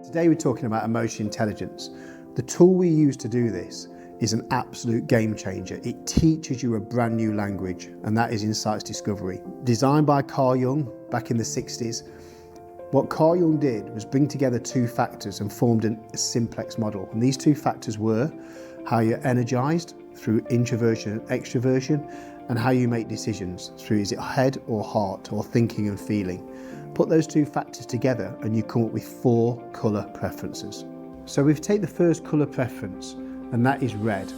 Today we're talking about emotion intelligence. The tool we use to do this is an absolute game changer. It teaches you a brand new language, and that is insights discovery. Designed by Carl Jung back in the 60s, what Carl Jung did was bring together two factors and formed a simplex model. And these two factors were how you're energized through introversion and extroversion, and how you make decisions through is it head or heart or thinking and feeling. Put those two factors together and you come up with 4 colour preferences. So we've taken the first colour preference, and that is red.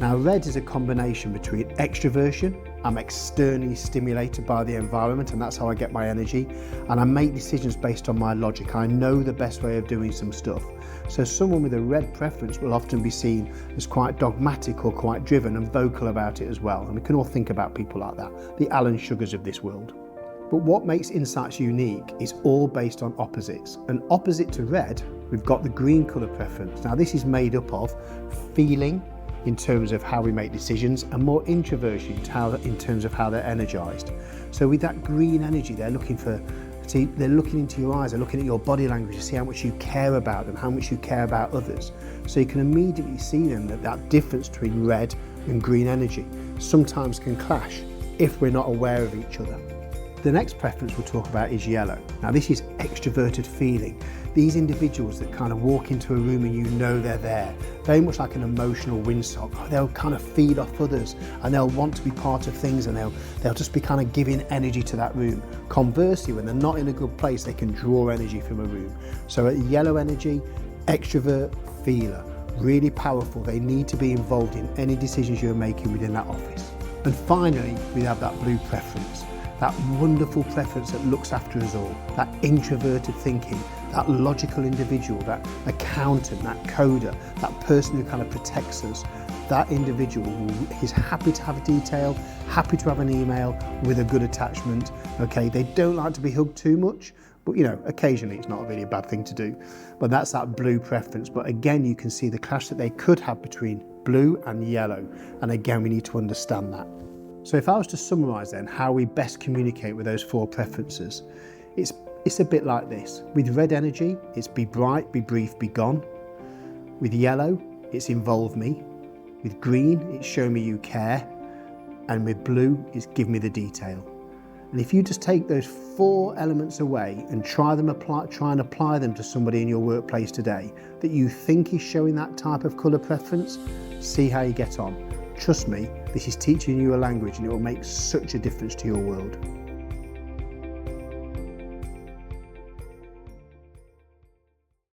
Now red is a combination between extroversion, I'm externally stimulated by the environment and that's how I get my energy, and I make decisions based on my logic. I know the best way of doing some stuff. So someone with a red preference will often be seen as quite dogmatic or quite driven and vocal about it as well, and we can all think about people like that, the Alan Sugars of this world. But what makes insights unique is all based on opposites. And opposite to red, we've got the green colour preference. Now this is made up of feeling in terms of how we make decisions, and more introversion in terms of how they're energized. So with that green energy, they're looking into your eyes, they're looking at your body language to see how much you care about them, how much you care about others. So you can immediately see then that difference between red and green energy sometimes can clash if we're not aware of each other. The next preference we'll talk about is yellow. Now this is extroverted feeling. These individuals that kind of walk into a room and you know they're there, very much like an emotional windsock. They'll kind of feed off others and they'll want to be part of things, and they'll just be kind of giving energy to that room. Conversely, when they're not in a good place, they can draw energy from a room. So at yellow energy, extrovert, feeler, really powerful. They need to be involved in any decisions you're making within that office. And finally, we have that blue preference. That wonderful preference that looks after us all, that introverted thinking, that logical individual, that accountant, that coder, that person who kind of protects us. That individual is happy to have a detail, happy to have an email with a good attachment. Okay, they don't like to be hugged too much, but you know, occasionally it's not really a bad thing to do. But that's that blue preference. But again, you can see the clash that they could have between blue and yellow. And again, we need to understand that. So if I was to summarise then how we best communicate with those 4 preferences, it's a bit like this. With red energy, it's be bright, be brief, be gone. With yellow, it's involve me. With green, it's show me you care. And with blue, it's give me the detail. And if you just take those 4 elements away and try and apply them to somebody in your workplace today that you think is showing that type of colour preference, see how you get on. Trust me, this is teaching you a language and it will make such a difference to your world.